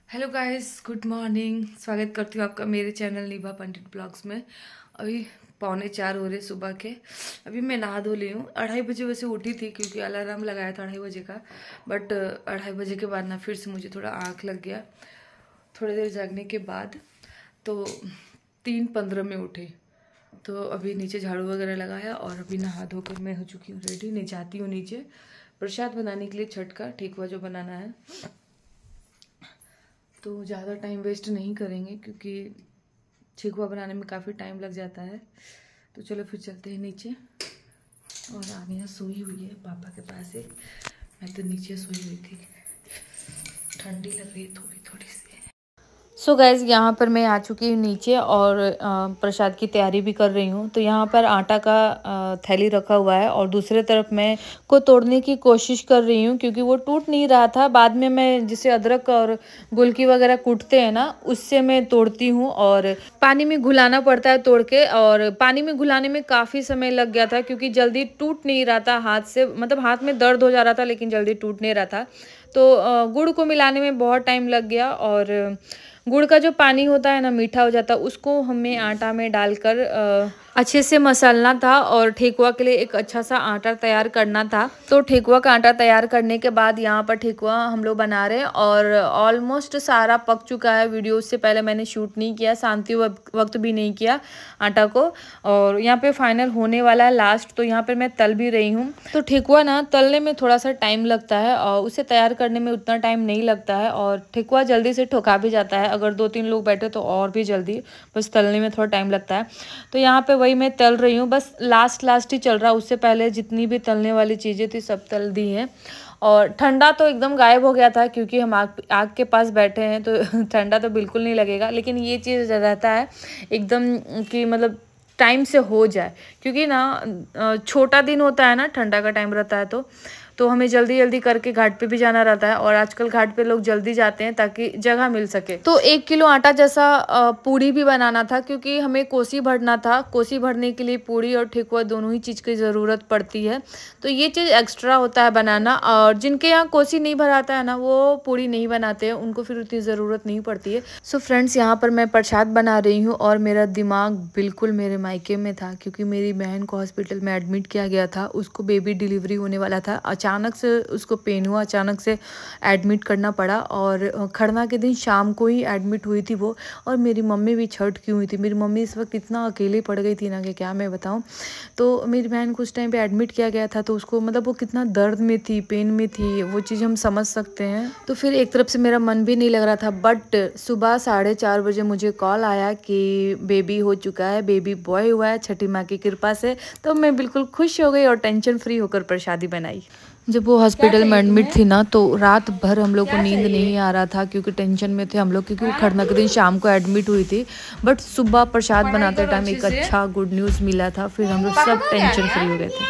Hello guys, good morning. स्वागत करती हूँ आपका मेरे चैनल निभा पंडित ब्लॉग्स में। अभी 3:45 हो रहे सुबह के। अभी मैं नहा धो ली हूँ। 2:30 बजे वैसे उठी थी क्योंकि अलार्म लगाया था 2:30 बजे का। बट 2:30 बजे के बाद ना फिर से मुझे थोड़ा आँख लग गया थोड़ी देर जागने के बाद। तो 3:15 में उठी। तो अभी नीचे झाड़ू वगैरह लगाया और अभी नहा धोकर मैं हो चुकी हूँ रेडी। नहीं जाती हूँ नीचे प्रसाद बनाने के लिए, छठ का ठेकुआ जो बनाना है। तो ज़्यादा टाइम वेस्ट नहीं करेंगे क्योंकि ठेकुआ बनाने में काफ़ी टाइम लग जाता है। तो चलो फिर चलते हैं नीचे। और आनिया सोई हुई है पापा के पास ही। मैं तो नीचे सोई हुई थी, ठंडी लग रही है थोड़ी थोड़ी सी। सो गाइज, यहाँ पर मैं आ चुकी हूँ नीचे और प्रसाद की तैयारी भी कर रही हूँ। तो यहाँ पर आटा का थैली रखा हुआ है और दूसरे तरफ मैं को तोड़ने की कोशिश कर रही हूँ क्योंकि वो टूट नहीं रहा था। बाद में मैं जिसे अदरक और गोलकी वगैरह कूटते हैं ना, उससे मैं तोड़ती हूँ और पानी में घुलाना पड़ता है तोड़ के। और पानी में घुलाने में काफ़ी समय लग गया था क्योंकि जल्दी टूट नहीं रहा था हाथ से, मतलब हाथ में दर्द हो जा रहा था लेकिन जल्दी टूट नहीं रहा था। तो गुड़ को मिलाने में बहुत टाइम लग गया और गुड़ का जो पानी होता है ना, मीठा हो जाता है, उसको हमें आटा में डालकर अच्छे से मसलना था और ठेकुआ के लिए एक अच्छा सा आटा तैयार करना था। तो ठेकुआ का आटा तैयार करने के बाद यहाँ पर ठेकुआ हम लोग बना रहे हैं और ऑलमोस्ट सारा पक चुका है। वीडियो से पहले मैंने शूट नहीं किया, शांति वक्त भी नहीं किया आटा को। और यहाँ पे फाइनल होने वाला है लास्ट। तो यहाँ पे मैं तल भी रही हूँ। तो ठेकुआ ना तलने में थोड़ा सा टाइम लगता है और उसे तैयार करने में उतना टाइम नहीं लगता है और ठेकुआ जल्दी से ठोका भी जाता है। अगर 2-3 लोग बैठे तो और भी जल्दी, बस तलने में थोड़ा टाइम लगता है। तो यहाँ पे वही मैं तल रही हूँ, बस लास्ट ही चल रहा है। उससे पहले जितनी भी तलने वाली चीज़ें थी सब तल दी हैं। और ठंडा तो एकदम गायब हो गया था क्योंकि हम आग के पास बैठे हैं तो ठंडा तो बिल्कुल नहीं लगेगा। लेकिन ये चीज़ रहता है एकदम कि मतलब टाइम से हो जाए, क्योंकि ना छोटा दिन होता है ना, ठंडा का टाइम रहता है तो हमें जल्दी जल्दी करके घाट पे भी जाना रहता है। और आजकल घाट पे लोग जल्दी जाते हैं ताकि जगह मिल सके। तो 1 किलो आटा जैसा पूड़ी भी बनाना था क्योंकि हमें कोसी भरना था। कोसी भरने के लिए पूड़ी और ठेकुआ दोनों ही चीज़ की ज़रूरत पड़ती है। तो ये चीज़ एक्स्ट्रा होता है बनाना। और जिनके यहाँ कोसी नहीं भराता है ना, वो पूड़ी नहीं बनाते हैं, उनको फिर उतनी ज़रूरत नहीं पड़ती है। सो फ्रेंड्स, यहाँ पर मैं प्रसाद बना रही हूँ और मेरा दिमाग बिल्कुल मेरे मायके में था क्योंकि मेरी बहन को हॉस्पिटल में एडमिट किया गया था। उसको बेबी डिलीवरी होने वाला था। अचानक से उसको पेन हुआ, अचानक से एडमिट करना पड़ा और खरना के दिन शाम को ही एडमिट हुई थी वो। और मेरी मम्मी भी छठ की हुई थी। मेरी मम्मी इस वक्त इतना अकेले पड़ गई थी ना कि क्या मैं बताऊँ। तो मेरी बहन को उस टाइम पे एडमिट किया गया था तो उसको मतलब वो कितना दर्द में थी, पेन में थी, वो चीज़ हम समझ सकते हैं। तो फिर एक तरफ से मेरा मन भी नहीं लग रहा था। बट सुबह 4:30 बजे मुझे कॉल आया कि बेबी हो चुका है, बेबी बॉय हुआ है छठी माँ की कृपा से। तो मैं बिल्कुल खुश हो गई और टेंशन फ्री होकर प्रसादी बनाई। जब वो हॉस्पिटल में एडमिट थी ना, तो रात भर हम लोग को नींद नहीं आ रहा था क्योंकि टेंशन में थे हम लोग, क्योंकि वो खरना के दिन शाम को एडमिट हुई थी। बट सुबह प्रसाद बनाते टाइम एक अच्छा गुड न्यूज़ मिला था, फिर हम लोग सब टेंशन फ्री हो गए थे।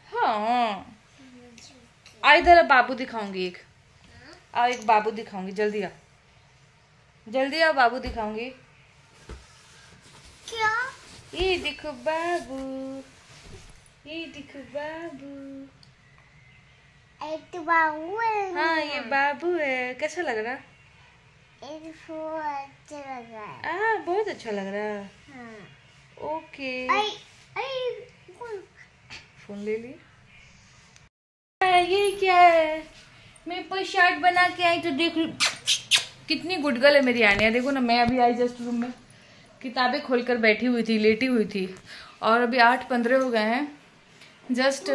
हाँ, आ इधर बाबू दिखाऊंगी एक। आ एक बाबू दिखाऊंगी, जल्दी आ, जल्दी आ, बाबू दिखाऊंगी। क्या? ये देखो बाबू, ये देखो बाबू। एक बाबू है। हाँ, ये बाबू है। कैसा लग रहा? अच्छा लग रहा है। बहुत अच्छा लग रहा है। हाँ। ओके। फोन ले ली। ये क्या है? मैं प्रसाद बना के आई तो देख कितनी गुडगल है मेरी आनिया। देखो ना, मैं अभी आई जस्ट रूम में, किताबें खोलकर बैठी हुई थी, लेटी हुई थी। और अभी 8:15 हो गए हैं जस्ट।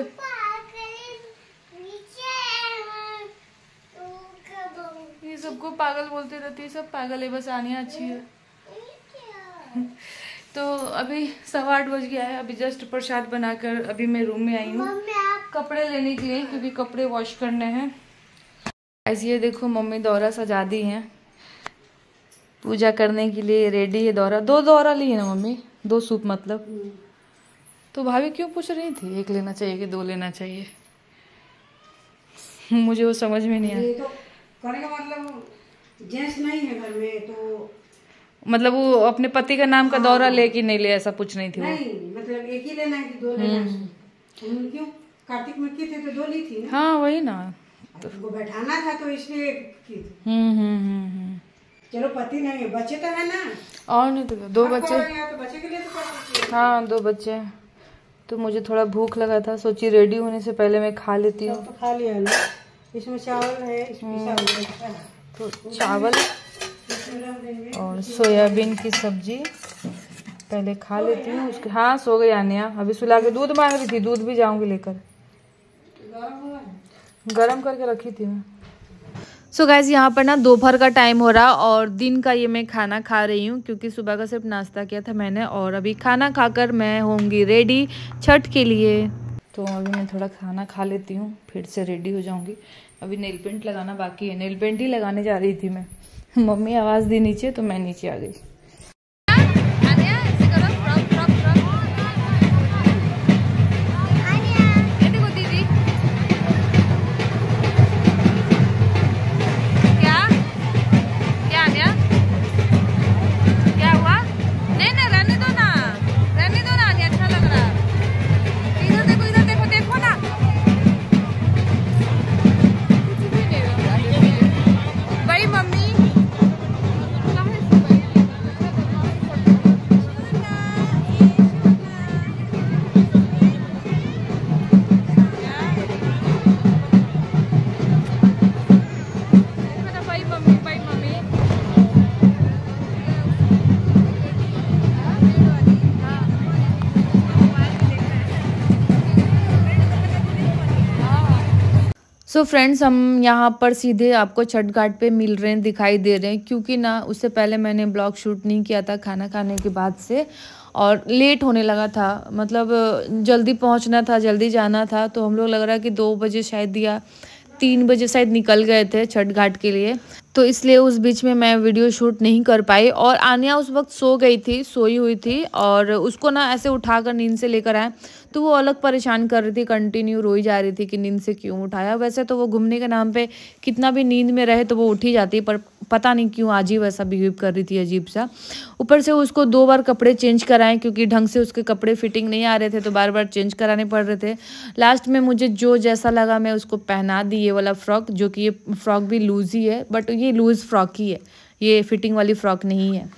ये सबको पागल बोलते रहती है, सब पागल है, बस आनिया अच्छी है। तो अभी 8:15 बज गया है। अभी जस्ट प्रसाद बनाकर अभी मैं रूम में आई हूँ कपड़े लेने के लिए क्योंकि कपड़े वॉश करने हैं। ऐसे ये देखो, मम्मी दौरा सजा दी है पूजा करने के लिए, रेडी है दौरा। 2 दौरा ली है ना मम्मी, 2 सूप मतलब। तो भाभी क्यों पूछ रही थी 1 लेना चाहिए कि 2 लेना चाहिए? मुझे वो समझ में नहीं आया। तो करने का मतलब जेंट्स नहीं है घर में, तो मतलब वो अपने पति का नाम का दौरा ले कि नहीं ले, ऐसा पूछ रही थी वो। नहीं, मतलब एक ही लेना है कि 2 लेना है? क्यों? कार्तिक में की थी तो 2 ली थी ना। हाँ वही ना, तुमको बैठाना था तो इसलिए की थी। हम्म। चलो पति नहीं है, बच्चे तो है ना। और नहीं तो क्या, 2 बच्चे। तो बच्चे के लिए तो कर सकती है। हाँ 2 बच्चे हैं। तो मुझे थोड़ा भूख लगा था, सोची रेडी होने से पहले मैं खा लेती हूँ। तो खा लिया ना, इसमें चावल है, इसमें पिसा हुआ है। तो चावल इसमें रख देंगे। और सोयाबीन की सब्जी पहले खा लेती हूँ उसके। हाँ सो गई आनिया, अभी सुला के दूध मांग रही थी, दूध भी जाऊंगी लेकर। गरम करके रखी थी मैं। सो गाइस यहाँ पर ना दोपहर का टाइम हो रहा और दिन का ये मैं खाना खा रही हूँ, क्योंकि सुबह का सिर्फ नाश्ता किया था मैंने और अभी खाना खाकर मैं होंगी रेडी छठ के लिए। तो अभी मैं थोड़ा खाना खा लेती हूँ, फिर से रेडी हो जाऊंगी। अभी नेल पेंट लगाना बाकी है, नेल पेंट ही लगाने जा रही थी मैं। मम्मी आवाज़ दी नीचे तो मैं नीचे आ गई। सो फ्रेंड्स हम यहाँ पर सीधे आपको छठ घाट पे मिल रहे हैं, दिखाई दे रहे हैं, क्योंकि ना उससे पहले मैंने ब्लॉग शूट नहीं किया था खाना खाने के बाद से, और लेट होने लगा था, मतलब जल्दी पहुँचना था, जल्दी जाना था। तो हम लोग लग रहा है कि 2 बजे शायद या 3 बजे शायद निकल गए थे छठ घाट के लिए। तो इसलिए उस बीच में मैं वीडियो शूट नहीं कर पाई। और आनिया उस वक्त सो गई थी, सोई हुई थी, और उसको ना ऐसे उठाकर नींद से लेकर आए तो वो अलग परेशान कर रही थी, कंटिन्यू रोई जा रही थी कि नींद से क्यों उठाया। वैसे तो वो घूमने के नाम पे कितना भी नींद में रहे तो वो उठ ही जाती, पर पता नहीं क्यों आज ही वैसा बिहेव कर रही थी, अजीब सा। ऊपर से उसको 2 बार कपड़े चेंज कराएं, क्योंकि ढंग से उसके कपड़े फिटिंग नहीं आ रहे थे, तो बार बार चेंज कराने पड़ रहे थे। लास्ट में मुझे जो जैसा लगा मैं उसको पहना दी ये वाला फ्रॉक, जो कि ये फ्रॉक भी लूज ही है, बट ये लूज फ्रॉक ही है, ये फिटिंग वाली फ्रॉक नहीं है।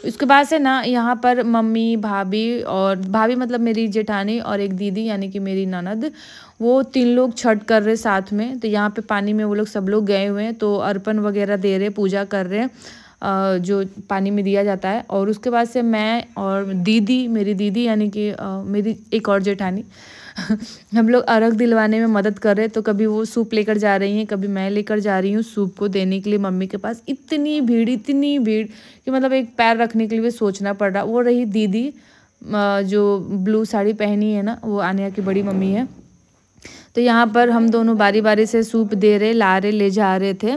उसके बाद से ना यहाँ पर मम्मी, भाभी, और भाभी मतलब मेरी जेठानी, और एक दीदी यानी कि मेरी ननद, वो 3 लोग छठ कर रहे साथ में। तो यहाँ पे पानी में वो लोग सब लोग गए हुए हैं, तो अर्पण वगैरह दे रहे, पूजा कर रहे हैं, जो पानी में दिया जाता है। और उसके बाद से मैं और दीदी, मेरी दीदी यानी कि मेरी एक और जेठानी हम लोग अर्घ दिलवाने में मदद कर रहे। तो कभी वो सूप लेकर जा रही हैं, कभी मैं लेकर जा रही हूँ सूप को देने के लिए मम्मी के पास। इतनी भीड़ कि मतलब एक पैर रखने के लिए भी सोचना पड़ रहा। वो रही दीदी जो ब्लू साड़ी पहनी है ना, वो आनिया की बड़ी मम्मी है। तो यहाँ पर हम दोनों बारी बारी से सूप दे रहे, ला रहे, ले जा रहे थे,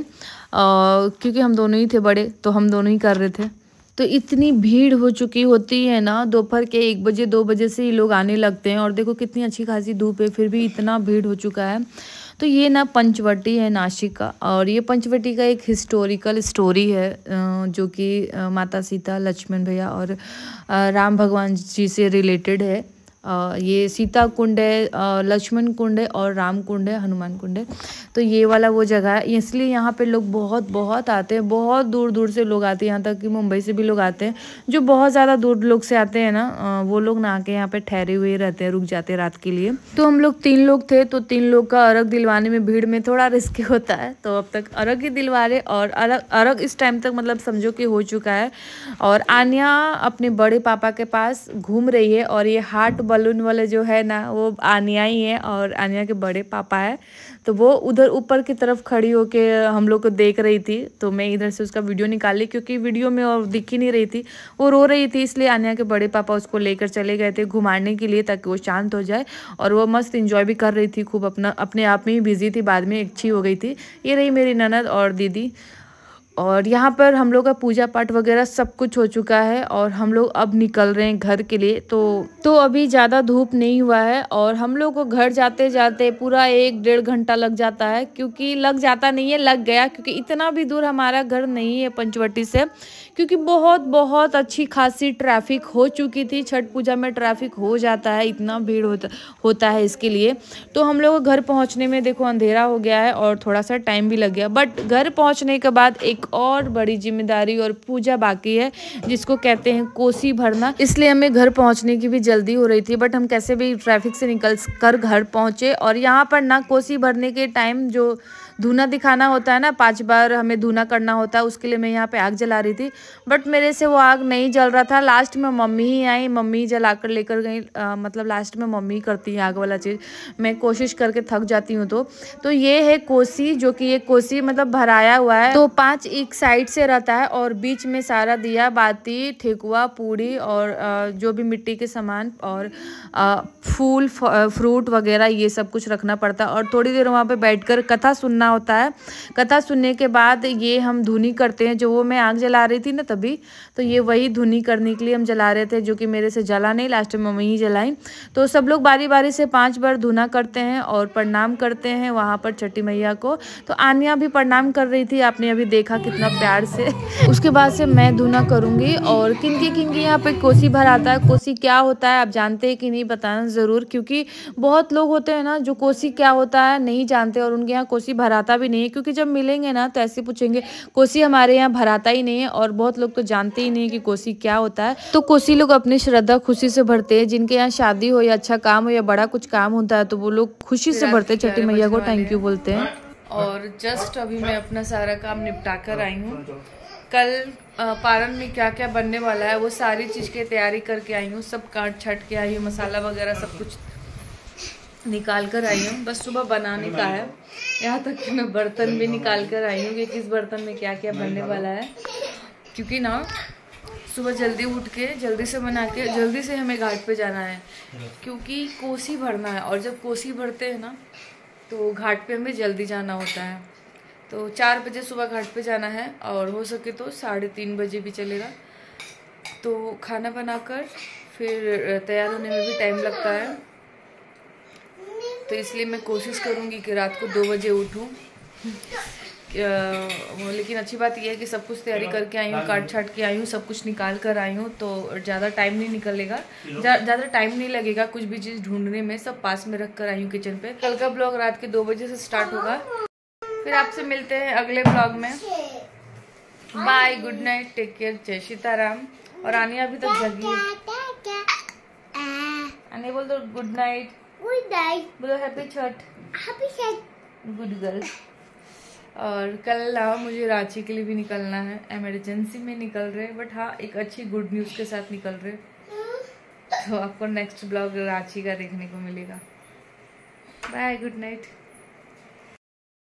क्योंकि हम दोनों ही थे बड़े, तो हम दोनों ही कर रहे थे। तो इतनी भीड़ हो चुकी होती है ना, दोपहर के 1 बजे 2 बजे से ही लोग आने लगते हैं, और देखो कितनी अच्छी खासी धूप है, फिर भी इतना भीड़ हो चुका है। तो ये ना पंचवटी है नासिक का, और ये पंचवटी का एक हिस्टोरिकल स्टोरी है, जो कि माता सीता, लक्ष्मण भैया और राम भगवान जी से रिलेटेड है। ये सीता कुंड है, लक्ष्मण कुंड है, और राम कुंड है, हनुमान कुंड है। तो ये वाला वो जगह है, इसलिए यहाँ पे लोग बहुत आते हैं, बहुत दूर दूर से लोग आते हैं, यहाँ तक कि मुंबई से भी लोग आते हैं। जो बहुत ज़्यादा दूर लोग से आते हैं ना, वो लोग ना आके यहाँ पे ठहरे हुए रहते हैं, रुक जाते हैं रात के लिए। तो हम लोग 3 लोग थे, तो 3 लोग का अर्घ दिलवाने में भीड़ में थोड़ा रिस्क होता है। तो अब तक अर्घ ही दिलवा रहे, और अर्घ इस टाइम तक मतलब समझो कि हो चुका है। और आनिया अपने बड़े पापा के पास घूम रही है, और ये हार्ट बलून वाले जो है ना, वो आनिया ही है, और आनिया के बड़े पापा है। तो वो उधर ऊपर की तरफ खड़ी होके हम लोग को देख रही थी। तो मैं इधर से उसका वीडियो निकाली, क्योंकि वीडियो में और दिख ही नहीं रही थी, वो रो रही थी, इसलिए आनिया के बड़े पापा उसको लेकर चले गए थे घुमाने के लिए, ताकि वो शांत हो जाए। और वो मस्त इंजॉय भी कर रही थी खूब, अपने आप में ही बिजी थी, बाद में अच्छी हो गई थी। ये रही मेरी ननद और दीदी, और यहाँ पर हम लोग का पूजा पाठ वगैरह सब कुछ हो चुका है और हम लोग अब निकल रहे हैं घर के लिए। तो अभी ज़्यादा धूप नहीं हुआ है और हम लोग को घर जाते जाते पूरा 1-1.5 घंटा लग जाता है, क्योंकि लग जाता नहीं है, लग गया, क्योंकि इतना भी दूर हमारा घर नहीं है पंचवटी से, क्योंकि बहुत अच्छी खासी ट्रैफिक हो चुकी थी। छठ पूजा में ट्रैफिक हो जाता है, इतना भीड़ होता है इसके लिए। तो हम लोग घर पहुंचने में देखो अंधेरा हो गया है और थोड़ा सा टाइम भी लग गया। बट घर पहुंचने के बाद एक और बड़ी जिम्मेदारी और पूजा बाकी है, जिसको कहते हैं कोसी भरना। इसलिए हमें घर पहुंचने की भी जल्दी हो रही थी, बट हम कैसे भी ट्रैफिक से निकल कर घर पहुंचे। और यहाँ पर ना कोसी भरने के टाइम जो धूना दिखाना होता है ना, 5 बार हमें धूना करना होता है, उसके लिए मैं यहाँ पे आग जला रही थी, बट मेरे से वो आग नहीं जल रहा था। लास्ट में मम्मी ही आई, मम्मी ही जला कर लेकर गई। मतलब लास्ट में मम्मी करती है आग वाला चीज़, मैं कोशिश करके थक जाती हूँ। तो ये है कोसी, जो कि ये कोसी मतलब भराया हुआ है। तो 5 एक साइड से रहता है और बीच में सारा दिया बाती, ठेकुआ, पूड़ी और जो भी मिट्टी के सामान और फूल फ्रूट वगैरह ये सब कुछ रखना पड़ता है। और थोड़ी देर वहाँ पे बैठकर कथा सुनना होता है। कथा सुनने के बाद ये हम धुनी करते हैं, जो वो मैं आग जला रही थी ना तभी, तो ये वही धुनी करने के लिए हम जला रहे थे, जो कि मेरे से जला नहीं, लास्ट में मम्मी ही जलाई। तो सब लोग बारी बारी से 5 बार धुना करते हैं और प्रणाम करते हैं वहाँ पर छठी मैया को। तो आनिया भी प्रणाम कर रही थी, आपने अभी देखा कितना प्यार से। उसके बाद से मैं धुना करूँगी। और किनकी यहाँ पे कोसी भराता है, कोसी क्या होता है आप जानते हैं कि नहीं बताना ज़रूर, क्योंकि बहुत लोग होते हैं ना जो कोसी क्या होता है नहीं जानते और उनके यहाँ कोसी भराता भी नहीं है। क्योंकि जब मिलेंगे ना तो ऐसे पूछेंगे कोसी हमारे यहाँ भराता ही नहीं है, और बहुत लोग तो जानते ही नहीं कि कोसी क्या होता है। तो कोसी लोग अपनी श्रद्धा खुशी से भरते हैं, जिनके यहाँ शादी हो या अच्छा काम हो या बड़ा कुछ काम होता है तो वो लोग खुशी से भरते हैं, छठी मैया को थैंक यू बोलते हैं। और जस्ट अभी मैं अपना सारा काम निपटा कर आई हूँ। कल पारण में क्या क्या बनने वाला है वो सारी चीज़ की तैयारी करके आई हूँ, सब काट छट के आई हूँ, मसाला वगैरह सब कुछ निकाल कर आई हूँ। बस सुबह बनाने का है, यहाँ तक कि मैं बर्तन भी निकाल कर आई हूँ कि किस बर्तन में क्या क्या बनने वाला है। क्योंकि ना सुबह जल्दी उठ के जल्दी से बना के जल्दी से हमें घाट पे जाना है, क्योंकि कोसी भरना है। और जब कोसी भरते हैं ना तो घाट पे हमें जल्दी जाना होता है। तो 4 बजे सुबह घाट पे जाना है, और हो सके तो 3:30 बजे भी चलेगा। तो खाना बनाकर फिर तैयार होने में भी टाइम लगता है, तो इसलिए मैं कोशिश करूँगी कि रात को 2 बजे उठूँ। लेकिन अच्छी बात यह है कि सब कुछ तैयारी करके आई हूँ, काट छाट के आई हूँ, सब कुछ निकाल कर आई हूँ, तो ज़्यादा टाइम नहीं निकलेगा, ज़्यादा टाइम नहीं लगेगा कुछ भी चीज़ ढूंढने में। सब पास में रख कर आई हूँ किचन पे। कल का ब्लॉग रात के 2 बजे से स्टार्ट होगा। फिर आपसे मिलते हैं अगले ब्लॉग में। Bye, good night, take care, जय सीताराम। और आनिया अभी तक जगी है। आनिया बोल दो गुड नाइट। Good night. बोलो happy Chhath. Happy Chhath. Good girl. और कल ना मुझे रांची के लिए भी निकलना है, इमरजेंसी में निकल रहे, बट हाँ एक अच्छी गुड न्यूज़ के साथ निकल रहे। तो आपको नेक्स्ट ब्लॉग रांची का देखने को मिलेगा। Bye, good night.